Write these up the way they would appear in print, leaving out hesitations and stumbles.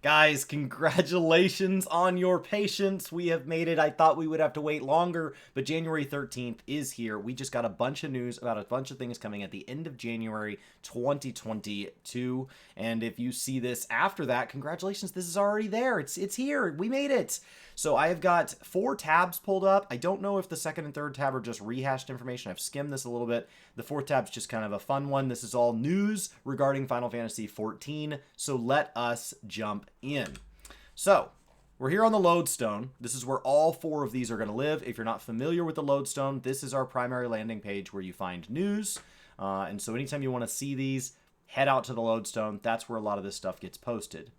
Guys, congratulations on your patience. We have made it. I thought we would have to wait longer, but January 13th is here. We just got a bunch of news about a bunch of things coming at the end of January 2022. And if you see this after that, congratulations. This is already there. It's here. We made it. So I have got 4 tabs pulled up. I don't know if the second and third tab are just rehashed information. I've skimmed this a little bit. The 4th tab's just kind of a fun one. This is all news regarding Final Fantasy XIV. So let us jump in. So we're here on the lodestone. This is where all 4 of these are going to live. If you're not familiar with the lodestone, this is our primary landing page where you find news. And so anytime you want to see these, head out to the lodestone. That's where a lot of this stuff gets posted.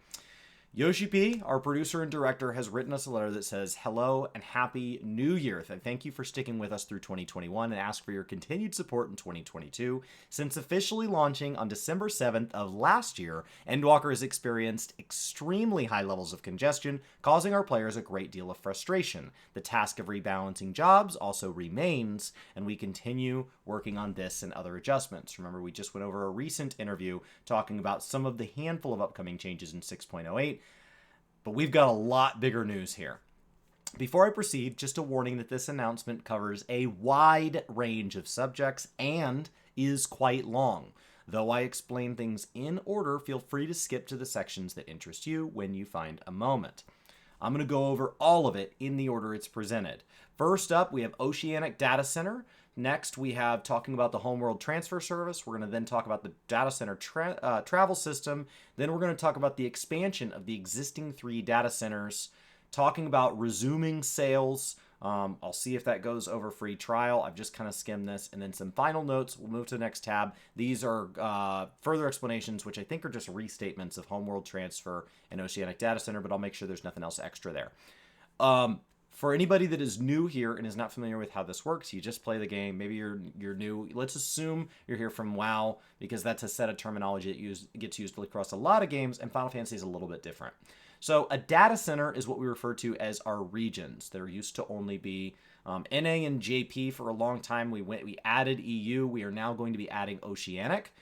Yoshi P, our producer and director, has written us a letter that says, "Hello and Happy New Year. Thank you for sticking with us through 2021 and ask for your continued support in 2022. Since officially launching on December 7th of last year, Endwalker has experienced extremely high levels of congestion, causing our players a great deal of frustration. The task of rebalancing jobs also remains, and we continue working on this and other adjustments." Remember, we just went over a recent interview talking about some of the handful of upcoming changes in 6.08. But we've got a lot bigger news here. Before I proceed, just a warning that this announcement covers a wide range of subjects and is quite long. Though I explain things in order, feel free to skip to the sections that interest you when you find a moment. I'm going to go over all of it in the order it's presented. First up, we have Oceanic Data Center. Next, we have talking about the Homeworld Transfer Service. We're going to then talk about the data center travel system. Then we're going to talk about the expansion of the existing 3 data centers, talking about resuming sales. I'll see if that goes over free trial. I've just kind of skimmed this. And then some final notes. We'll move to the next tab. These are further explanations, which I think are just restatements of Homeworld Transfer and Oceanic Data Center, but I'll make sure there's nothing else extra there. For anybody that is new here and is not familiar with how this works, you just play the game. Maybe you're new. Let's assume you're here from WoW, because that's a set of terminology that gets used across a lot of games, and Final Fantasy is a little bit different. So a data center is what we refer to as our regions. There used to only be NA and JP for a long time. We added EU. We are now going to be adding Oceanic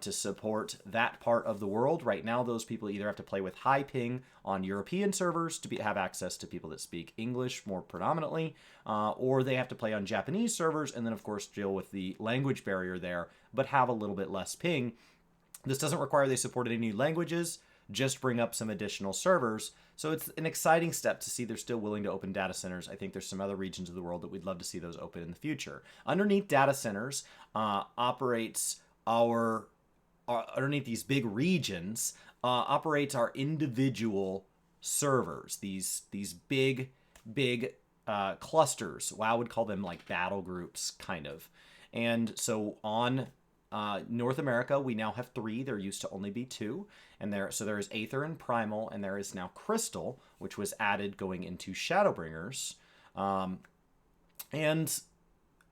to support that part of the world. Right now, those people either have to play with high ping on European servers to have access to people that speak English more predominantly, or they have to play on Japanese servers and then, of course, deal with the language barrier there, but have a little bit less ping. This doesn't require they support any new languages, just bring up some additional servers. So it's an exciting step to see they're still willing to open data centers. I think there's some other regions of the world that we'd love to see those open in the future. Underneath data centers operates underneath these big regions operates our individual servers. These big clusters. WoW would call them like battle groups, kind of. And so on North America, we now have 3. There used to only be 2. And there is Aether and Primal, and there is now Crystal, which was added going into Shadowbringers. And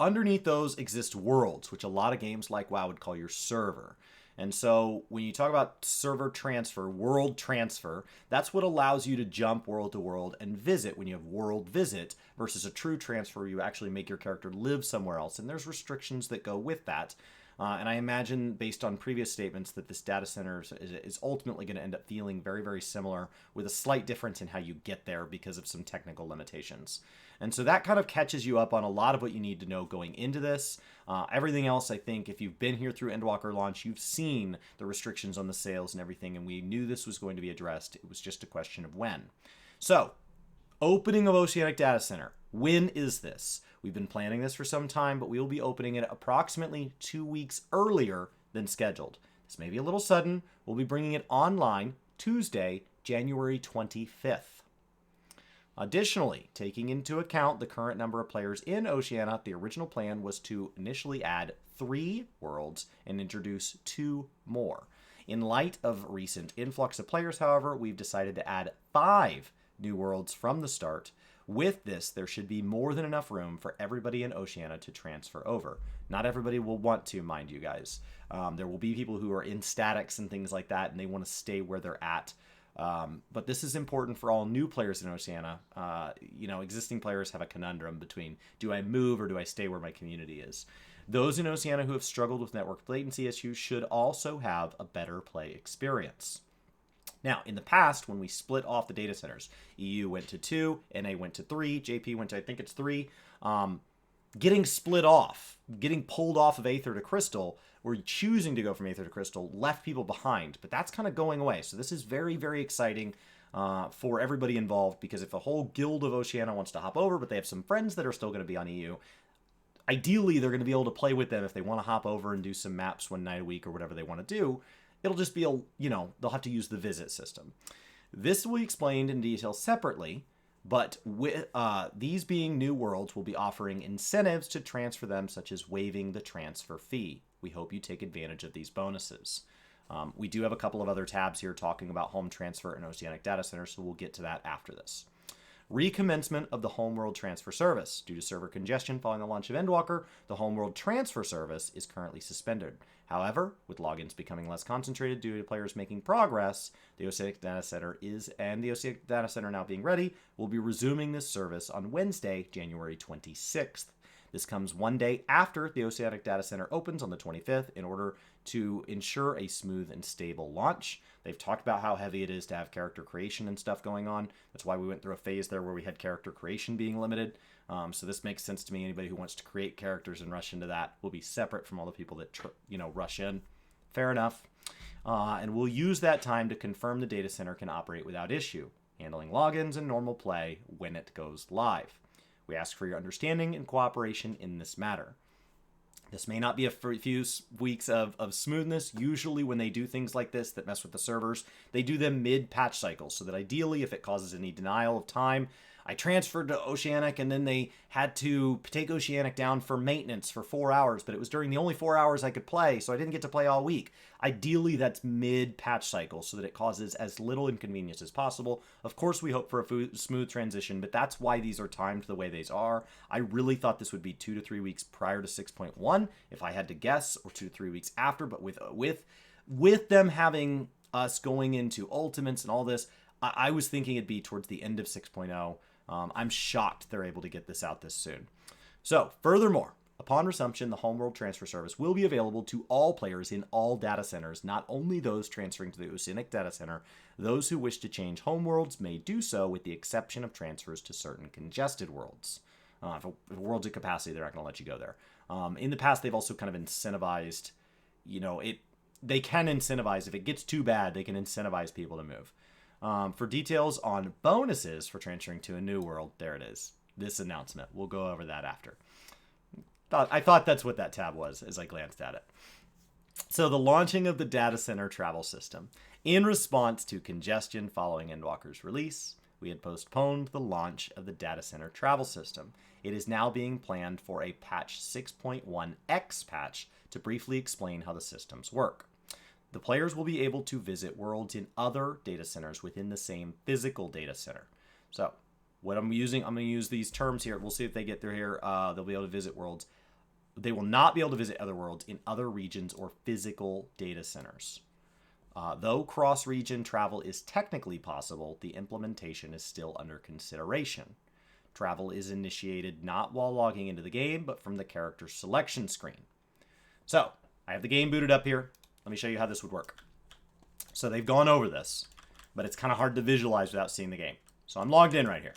underneath those exist worlds, which a lot of games like WoW would call your server. And so when you talk about server transfer, world transfer, that's what allows you to jump world to world and visit when you have world visit versus a true transfer where you actually make your character live somewhere else. And there's restrictions that go with that. And I imagine, based on previous statements, that this data center is ultimately going to end up feeling very, very similar, with a slight difference in how you get there because of some technical limitations. And so that kind of catches you up on a lot of what you need to know going into this. Everything else, I think, if you've been here through Endwalker launch, you've seen the restrictions on the sales and everything, and we knew this was going to be addressed. It was just a question of when. So, opening of Oceanic Data Center. When is this? We've been planning this for some time, but we will be opening it approximately 2 weeks earlier than scheduled. This may be a little sudden. We'll be bringing it online Tuesday, January 25th. Additionally, taking into account the current number of players in Oceania, the original plan was to initially add 3 worlds and introduce 2 more. In light of recent influx of players, however, we've decided to add 5 new worlds from the start. With this, there should be more than enough room for everybody in Oceania to transfer over. Not everybody will want to, mind you guys. There will be people who are in statics and things like that, and they want to stay where they're at. But this is important for all new players in Oceania. Existing players have a conundrum between, do I move or do I stay where my community is? Those in Oceania who have struggled with network latency issues should also have a better play experience. Now, in the past, when we split off the data centers, EU went to 2, NA went to 3, JP went to, I think it's 3, getting split off, getting pulled off of Aether to Crystal, or choosing to go from Aether to Crystal, left people behind. But that's kind of going away. So this is very, very exciting for everybody involved, because if a whole guild of Oceania wants to hop over, but they have some friends that are still going to be on EU, ideally they're going to be able to play with them if they want to hop over and do some maps one night a week or whatever they want to do. It'll just be, they'll have to use the visit system. This will be explained in detail separately, but with these being new worlds, we'll be offering incentives to transfer them, such as waiving the transfer fee. We hope you take advantage of these bonuses. We do have a couple of other tabs here talking about home transfer and Oceanic data centers, so we'll get to that after this. Recommencement of the Homeworld Transfer Service. Due to server congestion following the launch of Endwalker, the Homeworld Transfer Service is currently suspended. However, with logins becoming less concentrated due to players making progress, the Oceanic Data Center now being ready, will be resuming this service on Wednesday, January 26th. This comes one day after the Oceanic Data Center opens on the 25th in order to ensure a smooth and stable launch. They've talked about how heavy it is to have character creation and stuff going on. That's why we went through a phase there where we had character creation being limited. So this makes sense to me. Anybody who wants to create characters and rush into that will be separate from all the people that rush in. Fair enough. And we'll use that time to confirm the data center can operate without issue, handling logins and normal play when it goes live. We ask for your understanding and cooperation in this matter. This may not be a few weeks of smoothness. Usually when they do things like this that mess with the servers, they do them mid-patch cycles, so that ideally if it causes any denial of time, I transferred to Oceanic and then they had to take Oceanic down for maintenance for 4 hours, but it was during the only 4 hours I could play, so I didn't get to play all week. Ideally, that's mid-patch cycle so that it causes as little inconvenience as possible. Of course, we hope for a smooth transition, but that's why these are timed the way these are. I really thought this would be 2 to 3 weeks prior to 6.1, if I had to guess, or 2 to 3 weeks after, but with them having us going into Ultimates and all this, I was thinking it'd be towards the end of 6.0. I'm shocked they're able to get this out this soon. So, furthermore, upon resumption, the Homeworld Transfer Service will be available to all players in all data centers, not only those transferring to the Oceanic Data Center. Those who wish to change homeworlds may do so, with the exception of transfers to certain congested worlds. If a world's at capacity, they're not going to let you go there. In the past, they've also kind of incentivized, they can incentivize, if it gets too bad, they can incentivize people to move. For details on bonuses for transferring to a new world, there it is. This announcement. We'll go over that after. I thought that's what that tab was as I glanced at it. So the launching of the data center travel system. In response to congestion following Endwalker's release, we had postponed the launch of the data center travel system. It is now being planned for a patch 6.1x patch to briefly explain how the systems work. The players will be able to visit worlds in other data centers within the same physical data center. So what I'm going to use these terms here. We'll see if they get through here. They'll be able to visit worlds. They will not be able to visit other worlds in other regions or physical data centers. Though cross-region travel is technically possible, the implementation is still under consideration. Travel is initiated not while logging into the game, but from the character selection screen. So I have the game booted up here. Let me show you how this would work. So they've gone over this, but it's kind of hard to visualize without seeing the game. So I'm logged in right here.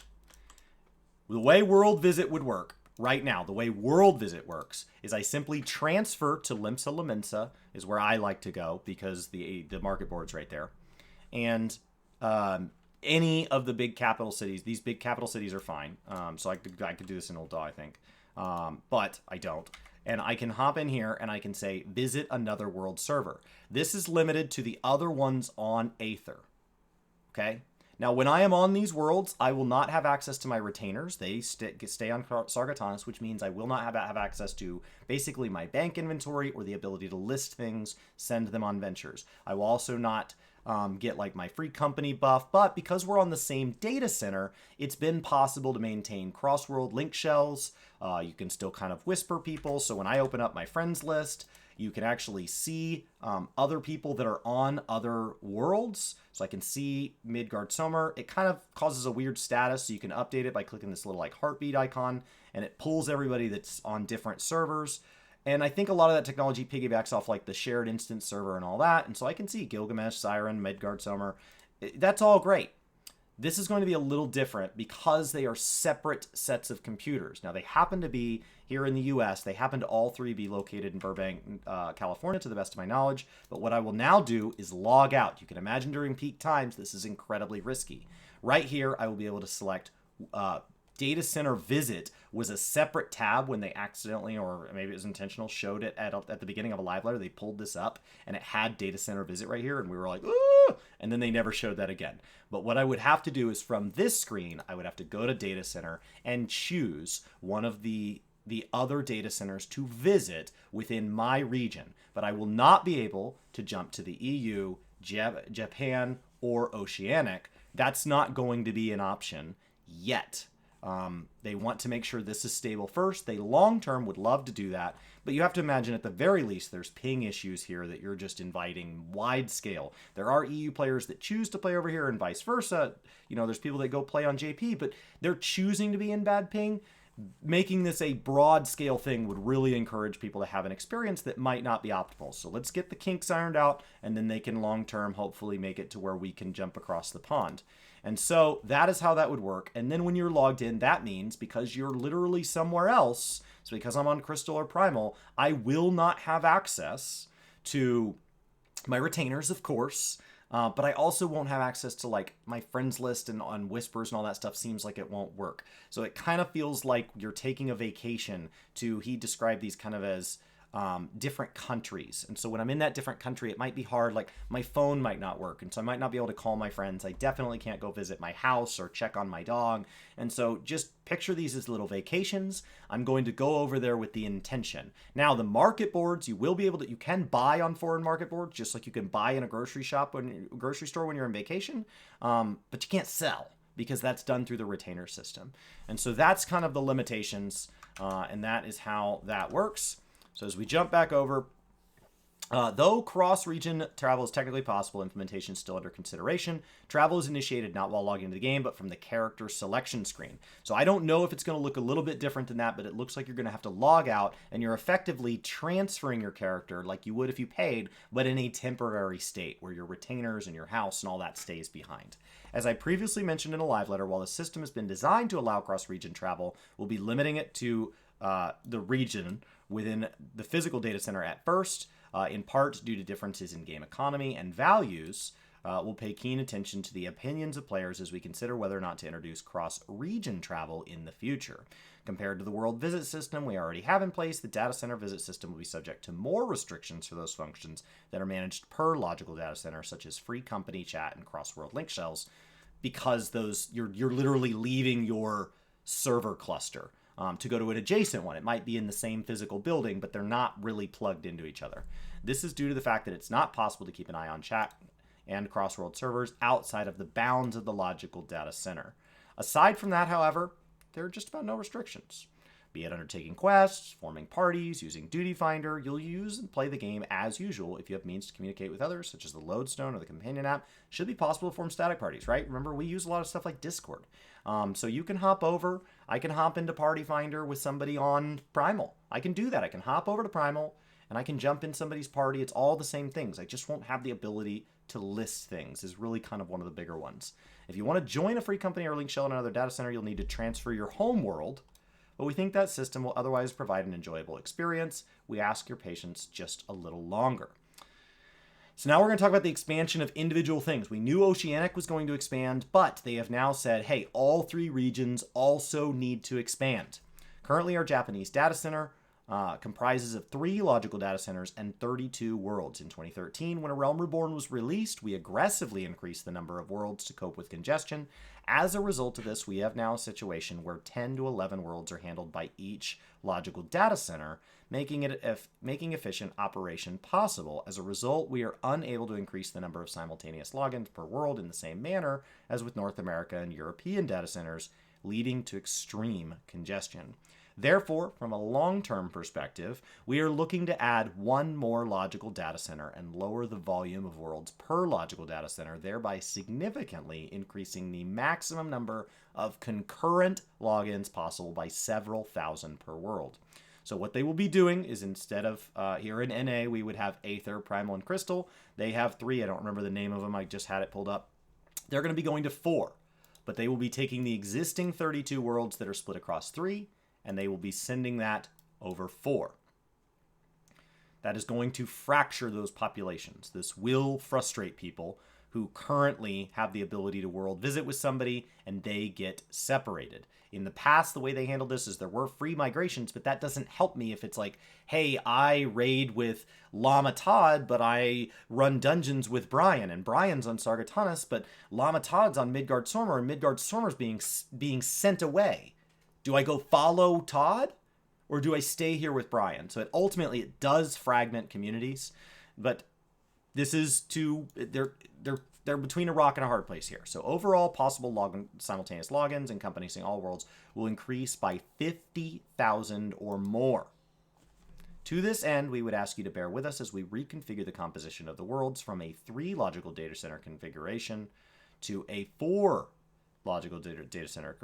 The way World Visit would work right now, the way World Visit works is I simply transfer to Limsa Lamensa, is where I like to go because the market board's right there. And any of the big capital cities, these big capital cities are fine. So I could do this in Ul'dah, I think. But I don't. And I can hop in here and I can say, visit another world server. This is limited to the other ones on Aether. Okay? Now, when I am on these worlds, I will not have access to my retainers. They stay on Sargatanas, which means I will not have access to basically my bank inventory or the ability to list things, send them on ventures. I will also not get like my free company buff, but because we're on the same data center, it's been possible to maintain cross-world link shells. You can still kind of whisper people, so when I open up my friends list, you can actually see other people that are on other worlds. So I can see Midgard Summer. It kind of causes a weird status, so you can update it by clicking this little like heartbeat icon, and it pulls everybody that's on different servers. And I think a lot of that technology piggybacks off like the shared instance server and all that. And so I can see Gilgamesh, Siren, Midgard Summer. That's all great. This is going to be a little different because they are separate sets of computers. Now, they happen to be here in the US, they happen to all three be located in Burbank, California, to the best of my knowledge. But what I will now do is log out. You can imagine during peak times, this is incredibly risky. Right here, I will be able to select data center visit was a separate tab when they accidentally, or maybe it was intentional, showed it at the beginning of a live letter. They pulled this up and it had data center visit right here, and we were like, ooh, and then they never showed that again. But what I would have to do is from this screen, I would have to go to data center and choose one of the other data centers to visit within my region. But I will not be able to jump to the EU, Japan, or Oceanic. That's not going to be an option yet. They want to make sure this is stable first. They long-term would love to do that, but you have to imagine at the very least there's ping issues here that you're just inviting wide scale. There are EU players that choose to play over here and vice versa. You know, there's people that go play on JP, but they're choosing to be in bad ping. Making this a broad scale thing would really encourage people to have an experience that might not be optimal. So let's get the kinks ironed out, and then they can long-term hopefully make it to where we can jump across the pond. And so that is how that would work. And then when you're logged in, that means because you're literally somewhere else, so because I'm on Crystal or Primal, I will not have access to my retainers, of course, but I also won't have access to like my friends list and on Whispers and all that stuff. Seems like it won't work. So it kind of feels like you're taking a vacation to, he described these kind of as different countries. And so when I'm in that different country, it might be hard. Like my phone might not work. And so I might not be able to call my friends. I definitely can't go visit my house or check on my dog. And so just picture these as little vacations. I'm going to go over there with the intention. Now the market boards, you will be able to, you can buy on foreign market boards, just like you can buy in a grocery store when you're on vacation. But you can't sell, because that's done through the retainer system. And so that's kind of the limitations. And that is how that works. So as we jump back over, though cross-region travel is technically possible, implementation is still under consideration. Travel is initiated not while logging into the game, but from the character selection screen. So I don't know if it's going to look a little bit different than that, but it looks like you're going to have to log out, and you're effectively transferring your character like you would if you paid, but in a temporary state where your retainers and your house and all that stays behind. As I previously mentioned in a live letter, while the system has been designed to allow cross-region travel, we'll be limiting it to the region within the physical data center at first, in part due to differences in game economy and values. We'll pay keen attention to the opinions of players as we consider whether or not to introduce cross-region travel in the future. Compared to the world visit system we already have in place, the data center visit system will be subject to more restrictions for those functions that are managed per logical data center, such as free company chat and cross-world link shells, because those you're literally leaving your server cluster to go to an adjacent one. It might be in the same physical building, but they're not really plugged into each other. This is due to the fact that it's not possible to keep an eye on chat and cross-world servers outside of the bounds of the logical data center. Aside from that, however, there are just about no restrictions. Be it undertaking quests, forming parties, using Duty Finder, you'll use and play the game as usual. If you have means to communicate with others, such as the Lodestone or the Companion app, should be possible to form static parties, right? Remember, we use a lot of stuff like Discord. So you can hop over. I can hop into Party Finder with somebody on Primal. I can do that. I can hop over to Primal, and I can jump in somebody's party. It's all the same things. I just won't have the ability to list things, is really kind of one of the bigger ones. If you want to join a free company or link shell in another data center, you'll need to transfer your home world, but we think that system will otherwise provide an enjoyable experience. We ask your patience just a little longer. So now we're going to talk about the expansion of individual things. We knew Oceanic was going to expand, but they have now said, hey, all three regions also need to expand. Currently, our Japanese data center comprises of 3 logical data centers and 32 worlds. In 2013, when A Realm Reborn was released, we aggressively increased the number of worlds to cope with congestion. As a result of this, we have now a situation where 10 to 11 worlds are handled by each logical data center, making efficient operation possible. As a result, we are unable to increase the number of simultaneous logins per world in the same manner as with North America and European data centers, leading to extreme congestion. Therefore, from a long-term perspective, we are looking to add 1 more logical data center and lower the volume of worlds per logical data center, thereby significantly increasing the maximum number of concurrent logins possible by several thousand per world. So what they will be doing is, instead of here in NA, we would have Aether, Primal, and Crystal. They have 3. I don't remember the name of them. I just had it pulled up. They're going to be going to 4, but they will be taking the existing 32 worlds that are split across 3, and they will be sending that over 4. That is going to fracture those populations. This will frustrate people who currently have the ability to world visit with somebody, and they get separated. In the past, the way they handled this is there were free migrations, but that doesn't help me if it's like, hey, I raid with Lama Todd, but I run dungeons with Brian, and Brian's on Sargatanas, but Lama Todd's on Midgard-Sormer, and Midgard-Sormer's being sent away. Do I go follow Todd, or do I stay here with Brian? So ultimately, it does fragment communities, but this is they're between a rock and a hard place here. So overall, possible simultaneous logins encompassing all worlds will increase by 50,000 or more. To this end, we would ask you to bear with us as we reconfigure the composition of the worlds from a 3 logical data center configuration to a 4 logical data center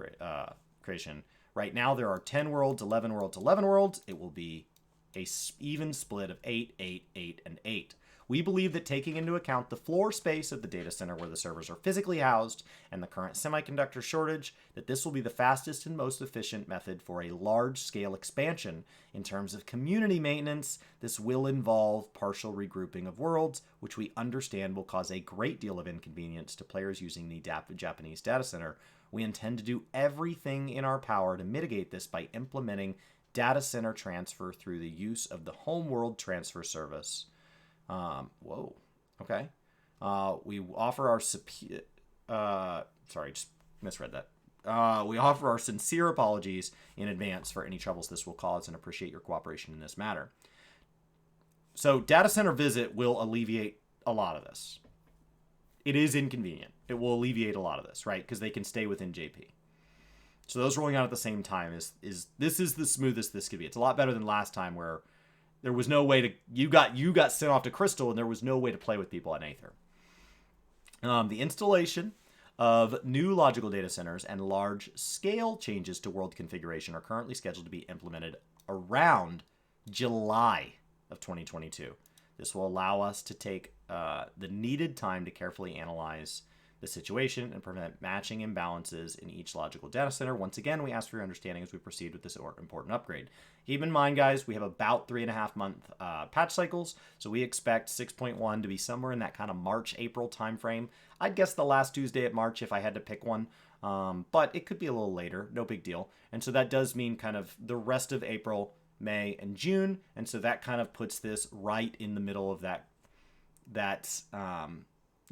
creation. Right now, there are 10 worlds, 11 worlds, 11 worlds. It will be a even split of 8, 8, 8, and 8. We believe that taking into account the floor space of the data center where the servers are physically housed and the current semiconductor shortage, that this will be the fastest and most efficient method for a large-scale expansion. In terms of community maintenance, this will involve partial regrouping of worlds, which we understand will cause a great deal of inconvenience to players using the Japanese data center. We intend to do everything in our power to mitigate this by implementing data center transfer through the use of the Homeworld Transfer Service. Okay. We offer our sorry, just misread that. We offer our sincere apologies in advance for any troubles this will cause and appreciate your cooperation in this matter. So data center visit will alleviate a lot of this. It is inconvenient. It will alleviate a lot of this, right? Because they can stay within JP. So those rolling out at the same time is this is the smoothest this could be. It's a lot better than last time where there was no way to you got sent off to Crystal and there was no way to play with people on Aether. The installation of new logical data centers and large-scale changes to world configuration are currently scheduled to be implemented around July of 2022. This will allow us to take the needed time to carefully analyze the situation and prevent matching imbalances in each logical data center. Once again, we ask for your understanding as we proceed with this important upgrade. Keep in mind, guys, we have about 3.5 month patch cycles, so we expect 6.1 to be somewhere in that kind of March-April timeframe. I'd guess the last Tuesday of March if I had to pick one, but it could be a little later, no big deal. And so that does mean kind of the rest of April, May, and June, and so that kind of puts this right in the middle of that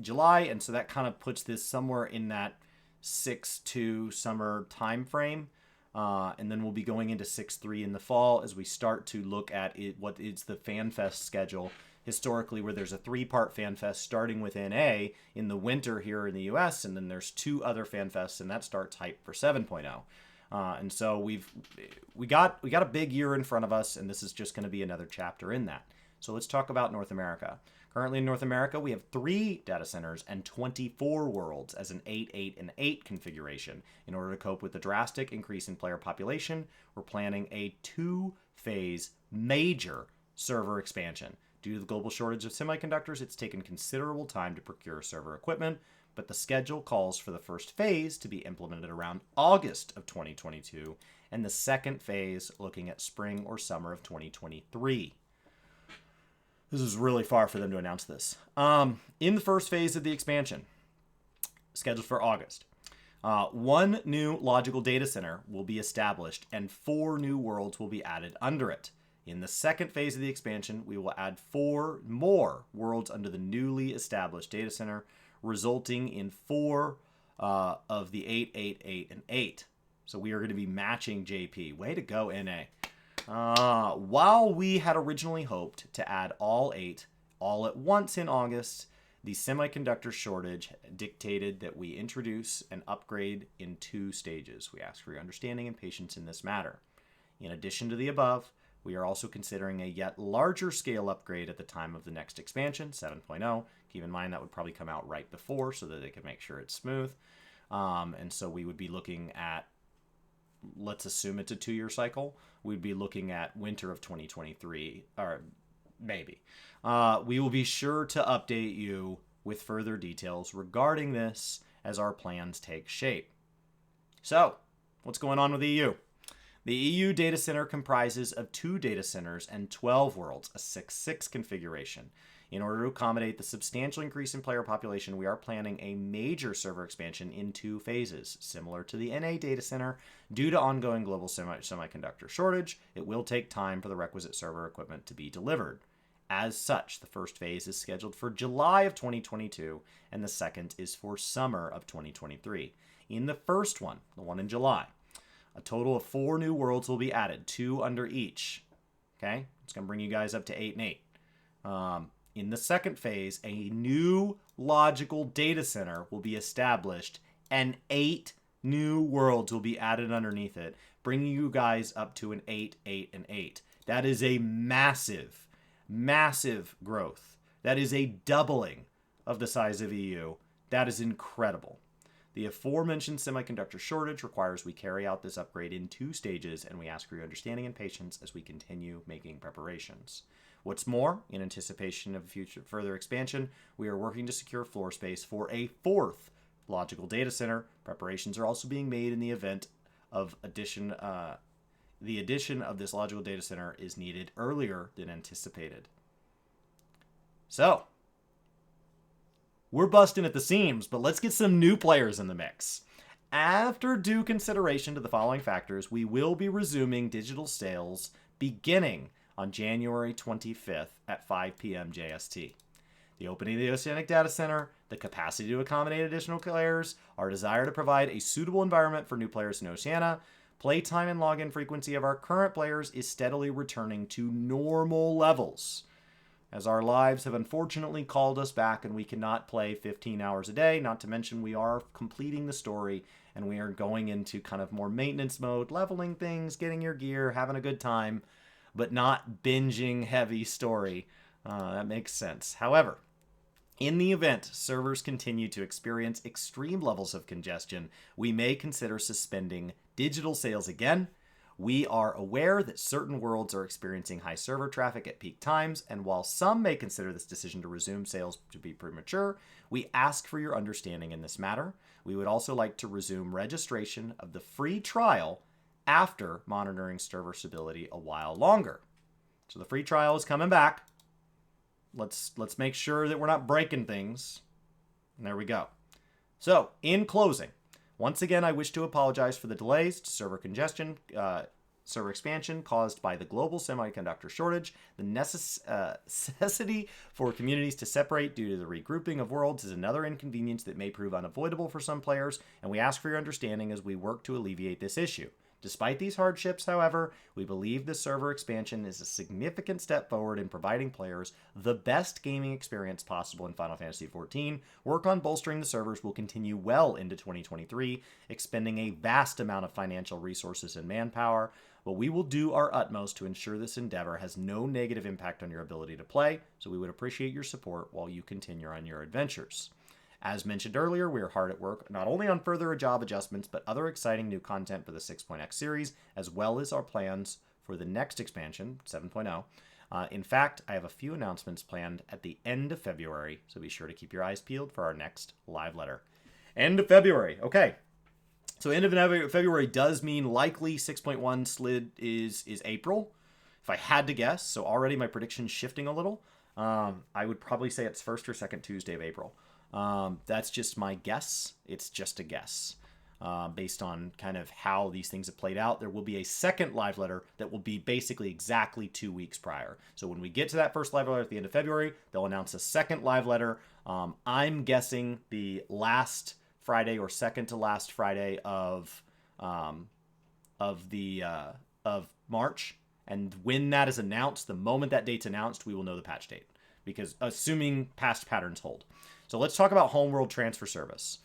July, and so that kind of puts this somewhere in that 6-2 summer time frame, and then we'll be going into 6-3 in the fall as we start to look at what is the FanFest schedule historically, where there's a 3-part FanFest starting with NA in the winter here in the US, and then there's 2 other FanFests, and that starts hype for 7.0. And so we got a big year in front of us, and this is just going to be another chapter in that. So let's talk about North America. Currently in North America, we have 3 data centers and 24 worlds as an 8, 8, and 8 configuration. In order to cope with the drastic increase in player population, we're planning a 2-phase major server expansion. Due to the global shortage of semiconductors, it's taken considerable time to procure server equipment, but the schedule calls for the first phase to be implemented around August of 2022, and the second phase looking at spring or summer of 2023. This is really far for them to announce this. In the first phase of the expansion, scheduled for August, 1 new logical data center will be established and 4 new worlds will be added under it. In the second phase of the expansion, we will add 4 more worlds under the newly established data center, resulting in 4 of the 8, 8, 8, and 8. So we are going to be matching JP. Way to go, NA. While we had originally hoped to add all 8 all at once in August, the semiconductor shortage dictated that we introduce an upgrade in 2 stages. We ask for your understanding and patience in this matter. In addition to the above, we are also considering a yet larger scale upgrade at the time of the next expansion, 7.0. Keep in mind that would probably come out right before so that they can make sure it's smooth. And so we would be looking at, let's assume it's a 2-year cycle, we'd be looking at winter of 2023, or maybe. We will be sure to update you with further details regarding this as our plans take shape. So, what's going on with the EU? The EU data center comprises of 2 data centers and 12 worlds, a 6-6 configuration. In order to accommodate the substantial increase in player population, we are planning a major server expansion in 2 phases. Similar to the NA data center, due to ongoing global semiconductor shortage, it will take time for the requisite server equipment to be delivered. As such, the first phase is scheduled for July of 2022, and the second is for summer of 2023. In the first one, the one in July, a total of 4 new worlds will be added, 2 under each. Okay? It's going to bring you guys up to 8 and 8. In the second phase, a new logical data center will be established, and 8 new worlds will be added underneath it, bringing you guys up to an 8, 8, and 8. That is a massive, massive growth. That is a doubling of the size of EU. That is incredible. The aforementioned semiconductor shortage requires we carry out this upgrade in 2 stages, and we ask for your understanding and patience as we continue making preparations. What's more, in anticipation of future further expansion, we are working to secure floor space for a 4th logical data center. Preparations are also being made in the event of the addition of this logical data center is needed earlier than anticipated. So, we're busting at the seams, but let's get some new players in the mix. After due consideration to the following factors, we will be resuming digital sales beginning on January 25th at 5 p.m. JST. The opening of the Oceanic Data Center, the capacity to accommodate additional players, our desire to provide a suitable environment for new players in Oceania, playtime and login frequency of our current players is steadily returning to normal levels, as our lives have unfortunately called us back and we cannot play 15 hours a day, not to mention we are completing the story and we are going into kind of more maintenance mode, leveling things, getting your gear, having a good time, but not binging heavy story. That makes sense. However, in the event servers continue to experience extreme levels of congestion, we may consider suspending digital sales again. We are aware that certain worlds are experiencing high server traffic at peak times, and while some may consider this decision to resume sales to be premature, we ask for your understanding in this matter. We would also like to resume registration of the free trial after monitoring server stability a while longer. So the free trial is coming back. Let's make sure that we're not breaking things. And there we go. So, in closing, once again, I wish to apologize for the delays to server congestion, server expansion caused by the global semiconductor shortage. The necessity for communities to separate due to the regrouping of worlds is another inconvenience that may prove unavoidable for some players, and we ask for your understanding as we work to alleviate this issue. Despite these hardships, however, we believe the server expansion is a significant step forward in providing players the best gaming experience possible in Final Fantasy XIV. Work on bolstering the servers will continue well into 2023, expending a vast amount of financial resources and manpower, but we will do our utmost to ensure this endeavor has no negative impact on your ability to play, so we would appreciate your support while you continue on your adventures. As mentioned earlier, we are hard at work not only on further job adjustments, but other exciting new content for the 6.x series, as well as our plans for the next expansion, 7.0. In fact, I have a few announcements planned at the end of February, so be sure to keep your eyes peeled for our next live letter. End of February. Okay. So end of February does mean likely 6.1 slid is April, if I had to guess. So already my prediction's shifting a little. I would probably say it's first or second Tuesday of April. That's just my guess. It's just a guess. Based on kind of how these things have played out. There will be a second live letter that will be basically exactly 2 weeks prior. So when we get to that first live letter at the end of February, they'll announce a second live letter. I'm guessing the last Friday or second to last Friday of March. And when that is announced, the moment that date's announced, we will know the patch date. Because assuming past patterns hold. So let's talk about Homeworld Transfer Service,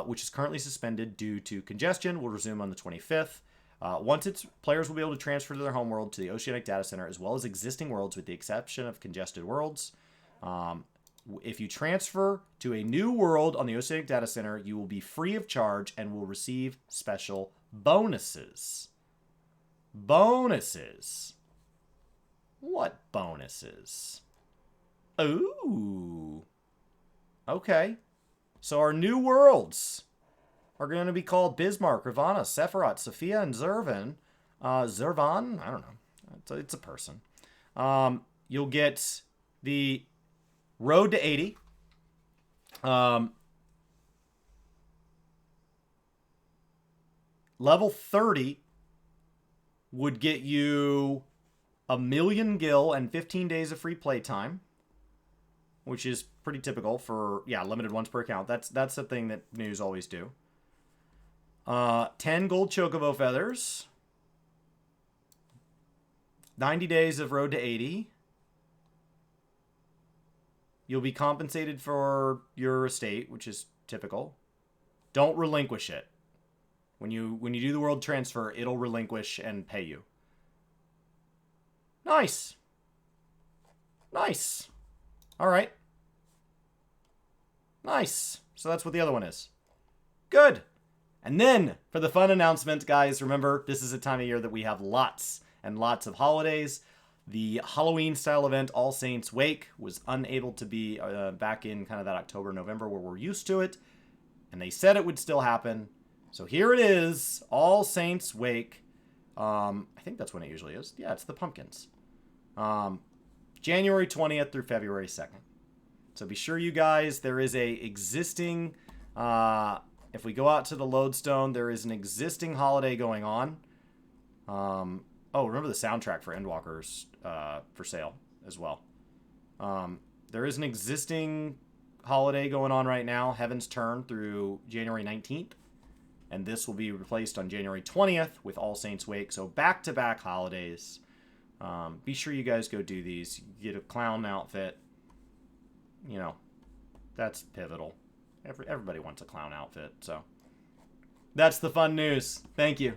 which is currently suspended due to congestion. Will resume on the 25th. Once its players will be able to transfer to their homeworld to the Oceanic Data Center, as well as existing worlds with the exception of congested worlds. If you transfer to a new world on the Oceanic Data Center, you will be free of charge and will receive special bonuses. Bonuses? What bonuses? Ooh. Okay. So our new worlds are going to be called Bismarck, Ravana, Sephiroth, Sophia, and Zervan. Zervan? I don't know. It's a person. You'll get the Road to 80. Level 30 would get you 1,000,000 gil and 15 days of free playtime, which is pretty typical for, limited ones per account. That's the thing that news always do. 10 gold chocobo feathers. 90 days of Road to 80. You'll be compensated for your estate, which is typical. Don't relinquish it. When you do the world transfer, it'll relinquish and pay you. Nice. Nice. All right. Nice. So that's what the other one is. Good. And then, for the fun announcement, guys, remember, this is a time of year that we have lots and lots of holidays. The Halloween-style event, All Saints Wake, was unable to be back in kind of that October, November, where we're used to it. And they said it would still happen. So here it is, All Saints Wake. I think that's when it usually is. Yeah, it's the pumpkins. January 20th through February 2nd. So be sure, you guys, there is a existing... if we go out to the lodestone, there is an existing holiday going on. Remember the soundtrack for Endwalkers for sale as well. There is an existing holiday going on right now, Heaven's Turn, through January 19th. And this will be replaced on January 20th with All Saints Wake. So back-to-back holidays. Be sure you guys go do these. You get a clown outfit. You know, that's pivotal. Everybody wants a clown outfit, so that's the fun news. Thank you,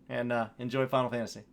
and enjoy Final Fantasy.